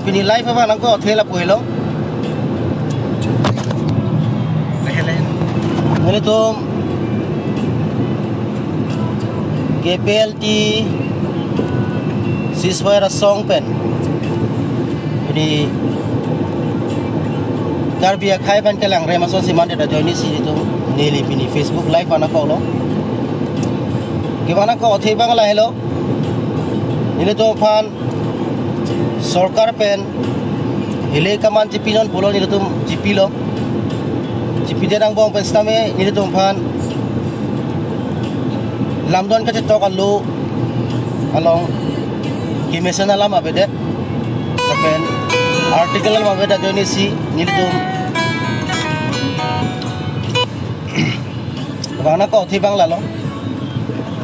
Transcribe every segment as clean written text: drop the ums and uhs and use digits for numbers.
pini live apa nangko thela poilo ini tuh GPLT ceasefire song pen jadi Garbia khai ban kelang remason si mande da joini si itu nili pini Facebook live anak kau lo gimana kau othei bang lah hello ini tuh fan सरकार पेन हिले कमान चिपिनन पोलो नि तुम चिपिलो चिपिदे रंग बong पेस्ता में नि तुम फान lamdon ka tok allo along kimesana lam abede pen article lam abeda joni si ni tum bana ko thi bang lalo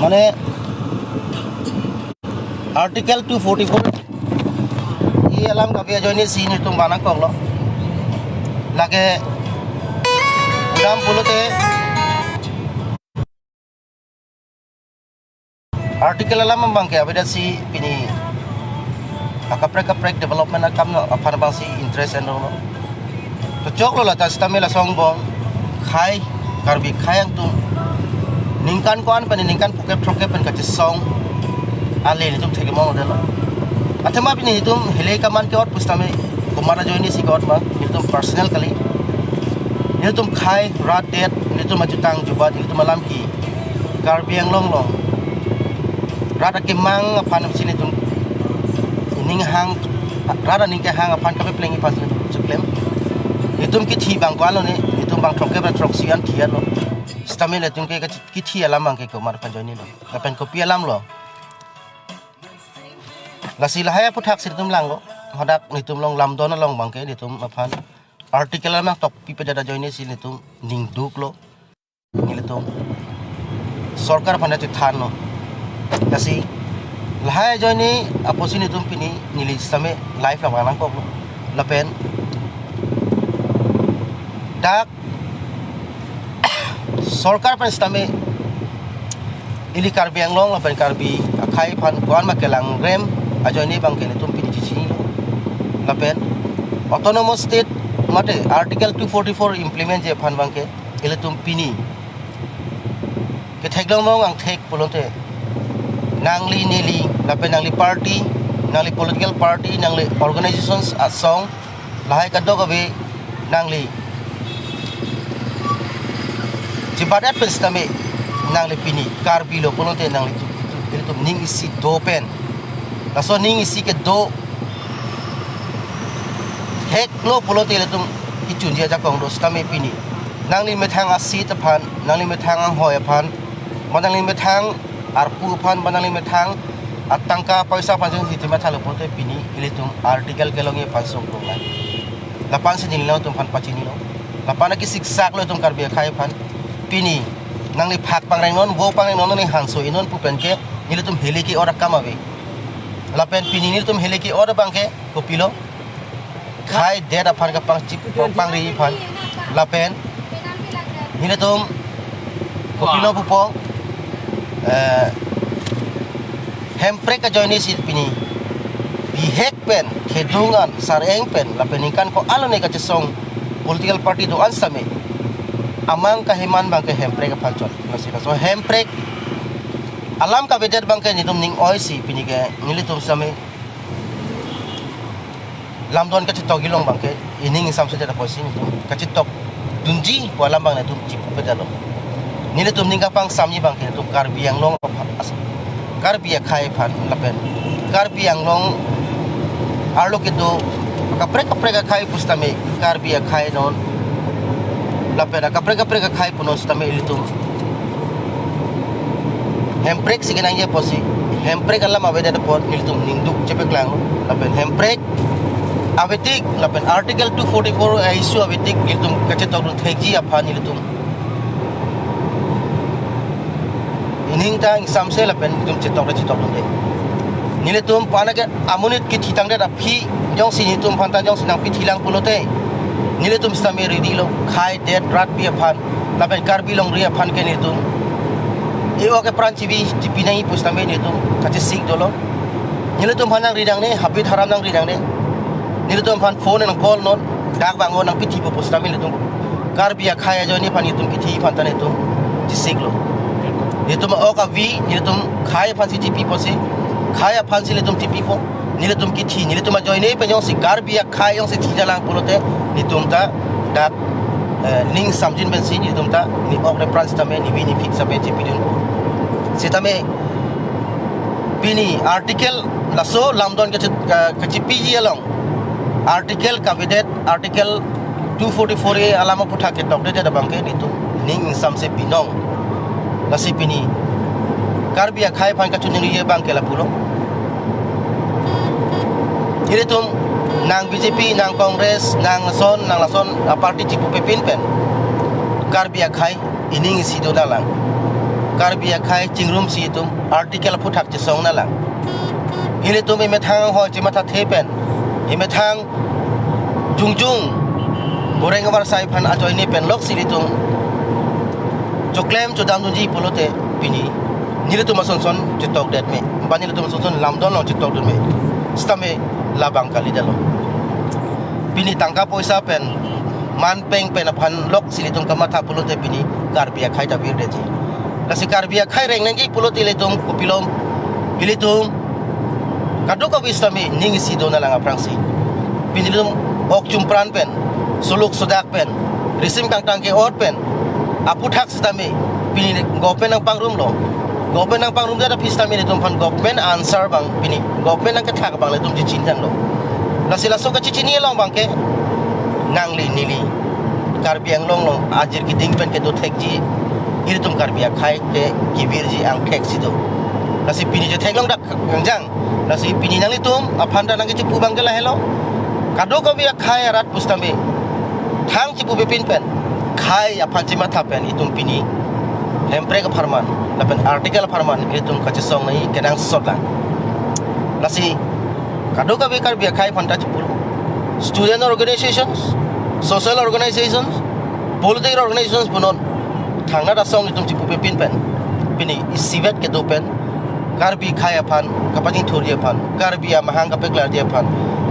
mane article 244 alam kabia joini sini tum bana ko lo lage dam pulute article alam bang ke abeda si pini akaprek development akam no aphan bang si interest and no to choklo la ta stamela song bong khai karbi khayang tum ningkan ko an pani ningkan puke troke pen ka song ale ni tum thege mo modelo Atema pini hitum hele kaman ke or pustame kumara joini si god ma hitum personal kali hitum khai rat det hitum ajutang jubat hitum malam ki garbiang long rada ke mang aphan sini hitum ning hang rada ning ke hang aphan ka plengi pas chuklem hitum ki thi bang kwalo ne hitum bang troke ba trok sian thian lo stamile hitum ke ki thi alam mang ke kumar pan joini lo kapen kopi alam lo lasi lahaya puthak sirtum langgo hodak nitum long lamdon long bangke nitum aphan article ma top pipe dada joini si nitum ning duk lo nitum sarkar phana ti than no lasi lahaya joini aposi nitum pini nili same life la bang ko lapen dak sarkar pan stame ili karbi anglong lapen karbi akhai phan kwan ma kelang rem ajo ini bang kene tum pini cici lapen autonomous state mate article 244 implement je phan bang ke ele tum pini ke theklong mong ang thek polonte nangli nili lapen nangli party nangli political party nangli organizations asong lahai kadok abe nangli jibadat penstame nangli pini karbi lo polonte nangli ele tum ning isi dopen laso ning isi ke do hek lo polo te le tum ichun dia jakong dos kami pini nangli methang asi taphan nangli methang ang hoy phan manangli methang arpu phan manangli methang atangka paisa panjang hitima thalo pote pini ile tum article kelongi pansong ko lai lapan se nilno tum phan pachini lo lapana ki siksak lo tum karbi khai phan pini nangli phak pangrang non wo pangrang non ni hanso inon pu penke ile tum heli ki ora kamabe lapen pini ni tum hele ki or bangke kopilo khai deda phan ka pang chip pang ri phan lapen ni tum kopilo pupo hemprek ka joini si pini bihek pen khedungan sareng pen lapen ikan ko alone ka chesong political party do ansame amang ka himan bangke hemprek ka phanchon nasira so hemprek alam ka bedet bangke nitum ning oisi pinige nilitum same lamdon ka chitok gilong bangke ining sam se da poisi nitum ka chitok dunji wala bang nitum chipu bedalo nilitum ning ka pang samni bangke nitum karbi yang long karbi ya khai phan lapen karbi yang long arlo kitu kaprek ka khai pustame karbi ya khai non lapen kaprek ka khai punos tame ilitum hemprek sigenang ye posi hemprek alam abeda depot niltum ningduk cepek lang lapen hemprek abetik lapen article 244 issue abetik niltum kacetok dun thegi apa niltum ining tang samse lapen niltum cetok dun de niltum panake amunit ki thitang de aphi jong sinitum phanta jong sinang pi thilang pulote niltum stame ready lo khai det rat bi aphan lapen karbi long ri aphan ke niltum Iwa ke peran cipi nai pustame ni tu kaci sik dolo. Nila tu manang ridang ni habit haram nang ridang ni. nilutum pan phone nang call non dak bangon nang piti popos tamin nilutum karbia khaya jo ni pan nilutum piti pan tan nilutum jisiglo nilutum oka v nilutum khaya pan si tipi posi khaya pan si nilutum tipi po nilutum kiti nilutum jo ni penyong si karbia khaya yang si tidalang pulote nilutum ta dak ning samjin ben si nilutum ta ni ok reference tamen ni ni fix sabe tipi dun sitame bini article laso lamdon ke PG along article kabinet article 244 e alama putha ke tok de bangke ditu ning samse binong nasi pini karbia khai phan ka chuning ye bangke la pulo tum nang BJP nang Kongres nang lason parti cipu pepin pen karbia khai ining sido dalang karbia khai chingrum si tum article puthak che song nalang tum me thang ho che matha thepen ime thang jungjung goreng war sai phan ajoi ni pen lok silitung choklem chodam dunji polote pini niletum son chitok det me bani letum son lamdon lo chitok dun me stame labang kali dalo pini tangka poisa pen man peng pen phan lok silitung kamatha polote pini karbia khai ta bir deji nasi karbia khai reng nang gi polote letum kupilom bilitum kaduk ko istami ning si dona lang aprangsi pinilum ok jumpran pen suluk sudak pen risim kang tangke or pen aputhak stami pini gopen nang pangrum lo gopen nang pangrum da pistami letum pan gopen answer bang pini gopen nang kathak bang letum jicin jang lo nasila so ka cicini long bang ke nangli nili karbiang long ajir ki ding pen ke do thekji iritum karbia khai ke kibirji ang thek sido nasi pini je theklong dak gangjang nasi pini nang litum aphanda nang ke cipu bang ke la hello kado ko biya khai rat pustami thang cipu bepin pen khai aphan cima thapen itum pini hempre ka farman lapen article farman itum ka song nai kenang sotlang nasi kado ka biya khai phanta cipu student organizations social organizations political organizations punon thangna da song itum cipu bepin pen pini isivet ke do pen karbi khaya phan kapani thori phan karbi mahang ka peklar dia phan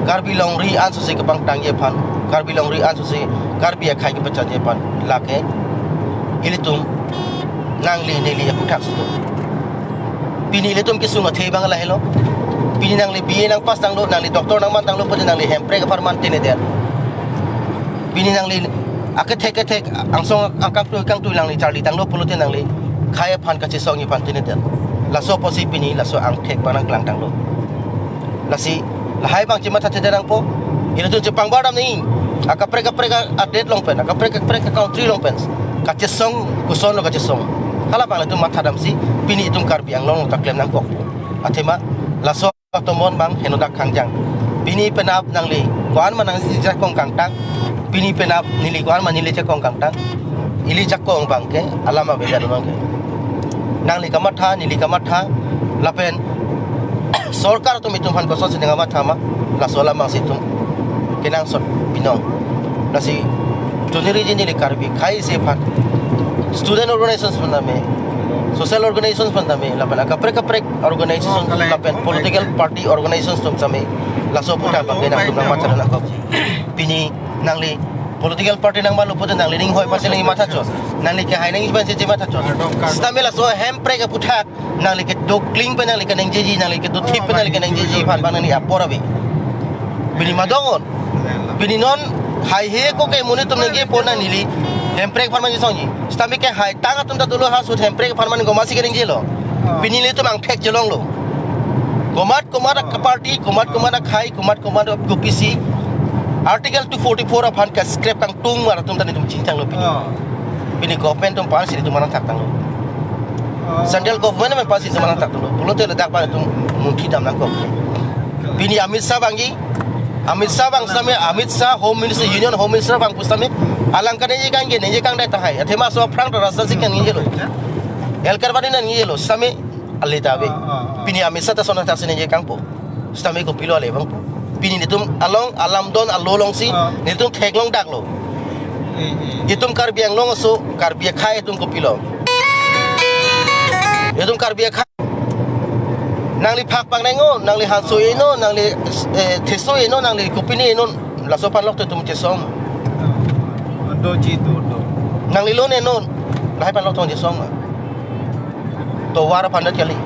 karbi longri ansu se kapang tang ye phan karbi longri ansu se karbi khai ke pacha je phan lake ilitum nangli neli puthak su pini ilitum ki sunga thei bang la hello pini nangli BA nang pas tang lo nangli doktor nang man tang lo pun nangli hempre ka farman tine der pini nangli aketek angsong angkap tu kang tu nangli charli tang lo pulutin nangli khaya phan ka song ni phan tine der laso posi pini laso ang tek panang klang tang lo lasi lahai bang cima thate derang po ina tu jepang badam ni akapre update long pen akapre country long pen ka song kuson lo ka song hala bang tu matha dam si pini itum karbi ang long ta klem nang kok athema laso tomon bang henodak khangjang pini penap nangli kwan manang jak kong kang tang pini penap nili kwan manili jak kong kang tang ili jak kong bang ke alama beda dong ke nangli kamatha nili kamatha lapen sorkar tu mitum han kosos dengan matha ma la sola mang situm kenang sot pinong nasi tuniri jini le karbi khai se phat student organizations pandame social organizations pandame lapen kapre organizations lapen political party organizations tum same la so puta bang nang tum matha na ko pini nangli political party nang malu puta nangli ning hoi pasel ngi matha chos nangli ke hai nang iban se matha chos stamela so hempre ke puthak nangli ke do cling pe nangli ke nang jeji nangli ke do thip pe nangli ke nang jeji phan bang nangli aporabi bini madongon bini non hai he ko ke muni tum ngi pona nili hempre farman ji songi stami ke hai tanga tum ta dulu ha su hempre farman gomasi ke nang jelo bini le tum ang thek jelong lo komat ka party komat khai komat UPC article 244 aphan ka script kang tung mar tum tani tum cincang lo pini government tum pas itu manang tak tang lo central government men pas itu manang tak lo pulo te ledak pa tum mungkin dam nang ko pini Amit Shah bang same Amit Shah home minister union home minister bang pustame alang ka neje kang dai tahai athema so frang rasa sikan ngi lo elkar bani nan ngi lo same alita be pini Amit Shah ta sona ta sene je kang po same ko pilo le bang pini nitum along alam don alolong si nitum theklong dak lo itum karbiang long so karbia khai itum ko pilo itum karbia khai nang li phak pang nai ngo nang li han soi no nang li thesoi no nang li kopini no la so pan lok tu che song do chi do nang li lo ne no la hai pan lok tu che song to war pan da kali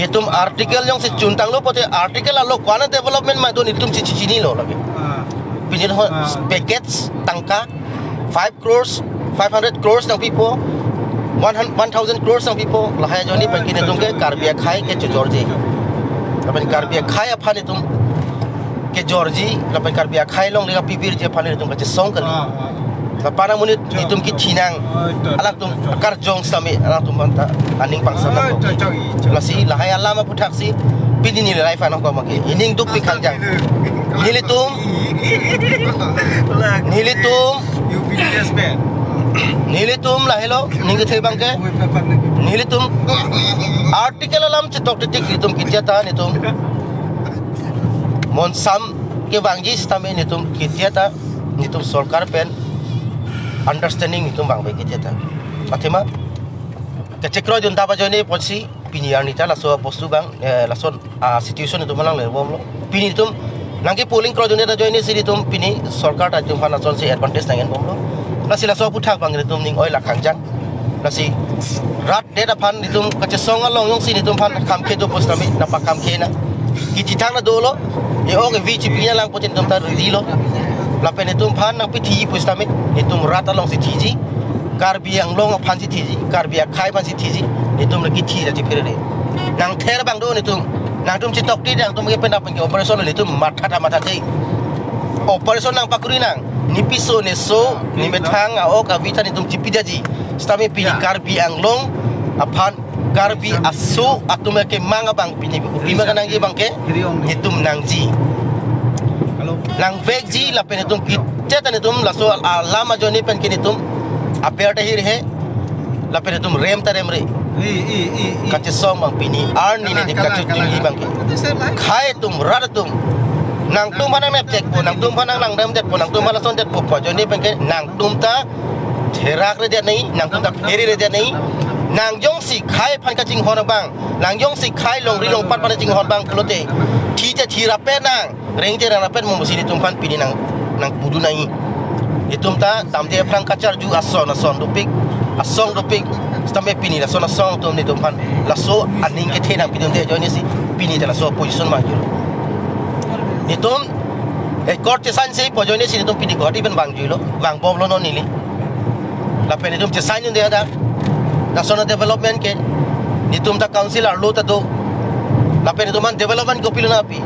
itum artikel yang si juntang lo pote artikel lo kwana development ma do ni tum chi ni lo lagi pinin ho packets tangka 5 crores 500 crores ng people 1,000 crores ng people lahaya joni pagkini tum ke karbia khai ke Georgie lapan karbia khai aphan itum ke Georgie lapan karbia khai long liga pipir je aphan itum ke song kali lapana munit itum ki thinang alak tum akar jong sami alak tum manta aning pangsa na lasi lahaya lama puthak si pini ni lai fa no ko maki ining duk pi khang jang nilitum you business man nilitum lah hello ning the bangke nilitum artikel alam cetok titik nitum kityata nitum mon sam ke bangji stame nitum kityata nitum sarkar pen understanding nitum bang be kityata athema kecekro junta pa joni posi piniar nita laso postu bang lason situation nitum malang le bomlo pini nitum nangki polling kro joni ta joni siri tum pini sarkar ta tum phana son si advantage nangen bomlo nasi la so puthak bang nitum ning oi la khangjang nasi rat data phan nitum kache songa long yong si nitum phan kam ke do postami na pa kam ke na ki tithang na dolo e og vi chi pinya lang potin tum ta ri lo la pe nitum phan na pi thi postami nitum rat along si thiji karbiang long phan si thiji karbia khai phan si thiji nitum na ki thi ja chi phire re nang ther bang do nitum nang tum chi tok ti dang tum ke pen apeng ke operation nitum matha jai operation nang pakuri nang ni piso ne so ni metang a ok avita ni tum cipidaji stami pini karbi anglong aphan karbi asu atume ke manga bang pini bima kanang ji bangke ni tum nangji halo nang vegji la pen tum kiteta ni tum la so alama joni pen kini tum aperta hir he la pen tum rem ta rem re kache som bang pini arni ni kache jingi bangke khai tum radatum nang tum panang map cek po nang tum panang lang dem det po nang tum panang son det po po joni pengke nang tum ta therak re det nei nang tum ta pheri re det nei nang jong si khai phan ka jing hon bang nang jong si khai long ri long pat pan jing hon bang plote thi ja thi ra pe nang reng je ra pe mo si ni tum phan pini nang budu nai itum ta tam de phrang kachar ju ason dupik asong dupik stampe pini la son asong tum ni tum phan la so aning ke the nang pidum de joni si pini ta la so position ma ju nitum court chesan sei pojone si nitum pini goti ben bang juilo bang bom lo no nili la pen nitum chesan yun dia da national development ke nitum ta councilor lo ta do la pen nitum development ko piluna pi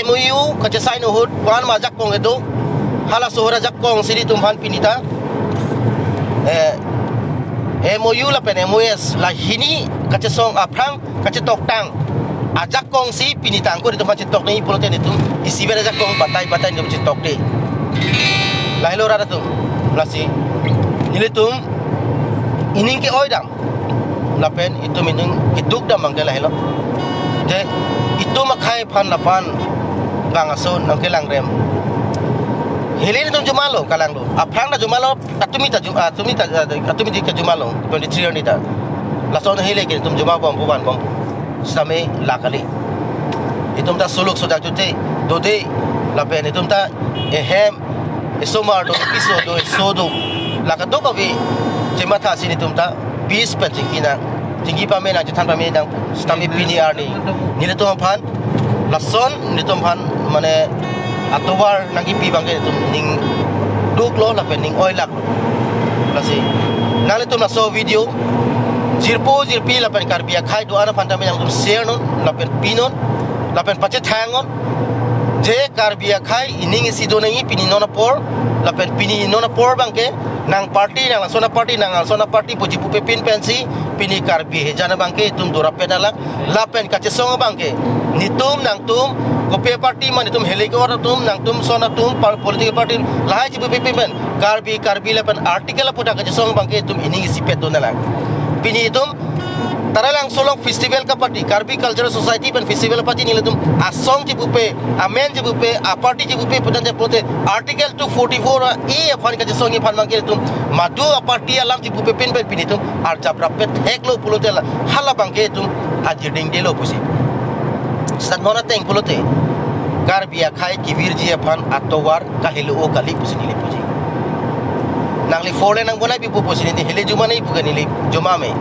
MOU ka chesan no hut kwan ma jak kong edo hala sohra jak kong si nitum han pinita MOU la pen MOS la hini ka chesong aprang ka chetok tang ajak kong si pinitang ko dito macet tok ni puloten itu isi beda ajak kong batai ni macet tok de lahilo rada tu lasi nilitum ining ke oidam lapen itu mining iduk dam mangke lahilo de itu makai phan lapan bang ason nang ke lang rem hilin tum jumalo kalang lo aprang na jumalo atumi di ke jumalo 23 ni ta lason hile ke tum jumalo bom buban bom same lakali itum ta suluk sodak jute dode lapen itum ta ehem esomar do piso do sodo lakato ko bi jemata sin itum ta 20 penjikina tinggi pamena jitan pamena same PDR ni nitum phan lason nitum phan mane atobar nangi pi bangke itum ning duk lo lapen ning oilak lasi nale tum na so video jirpi lapen karbia khai do ana phanta me yang share non lapen pinon lapen pache thangon je karbia khai ining si do nai pini nona por lapen pini nona por bangke nang party nang sona party puji pupe pin pensi pini karbi jana bangke tum dora pedala lapen kache song bangke nitum nang tum kope party man tum helikor tum nang tum sona tum political party lahai ji pupe pin karbi lapen article puta kache song bangke tum ining si pet dona lang pini itum taralang solong festival ka party Karbi Cultural Society pen festival party nilatum asong jibupe amen jibupe a party jibupe putan pote article 244 e afan ka songi phan mangke tum madu a party alam jibupe pen pinitum ar jabrapet heklo pulotel hala bangke tum ajiding delo pusi Stat nona teng pulote. Karbia khai kibir ji aphan atowar kahilu o kali pusini le puji. Nangli fole nang bona bi pusini ni hele juma nei pugani le juma me.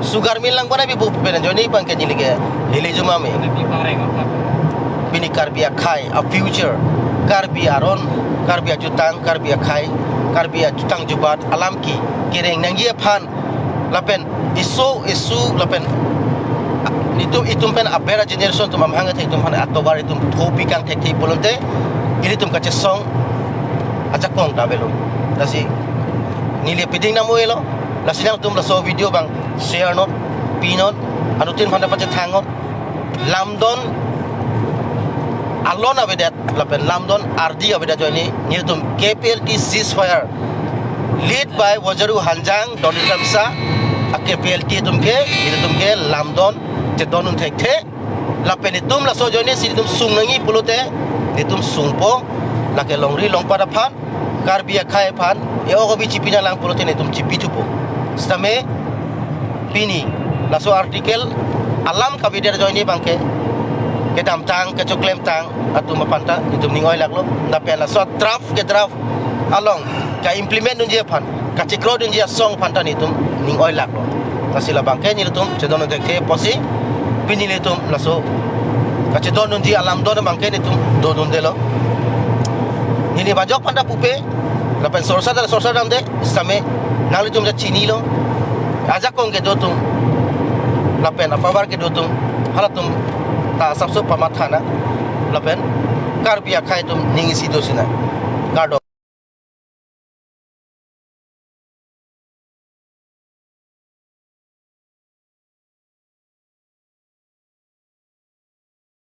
Sugar mill nang bona bi pena joni pang ke nilige hele juma me. Bini karbia khai a future. Karbia ron, karbia jutang, karbia khai, karbia jutang jubat alam ki kireng nang ye phan lapen isu lapen itum pen abera generation tum amhanga thek tum han atobar itum thopi kang thek thek bolonte ini tum kache song ajak kong ta belo lasi nile piding na moelo lasi nang tum la so video bang share not pinot anu tin phanda pache thangot lamdon alon abedat lapen lamdon ardi abedat joini ni tum KPLT ceasefire lead by Wajaru Hanjang Donit Kamsa KPLT tumke ini tumke lamdon te donun thek the lapen itum la so joini si tum sung nangi pulute itum sungpo la ke longri longpada phan karbia khai phan e ogo bi chipina lang pulute ne tum chipi tupo stame pini la so article alam kabider joini bangke ke dam tang ke choklem tang atum panta itum ningoi laklo da pe la so draft ke draft along ka implement dun je phan ka chikro dun je song phanta ni tum ningoi laklo tasila bangke ni tum chedon thek the posi pini le tum laso kache don di alam don bangke ni tum don de lo ini bajok panda pupe lapen sorsa dam de same nali tum ja chini lo ajak kong ke do tum lapen apa bar ke do tum halatum ta sabso pamathana lapen karbia khai tum ningi si dosina gardo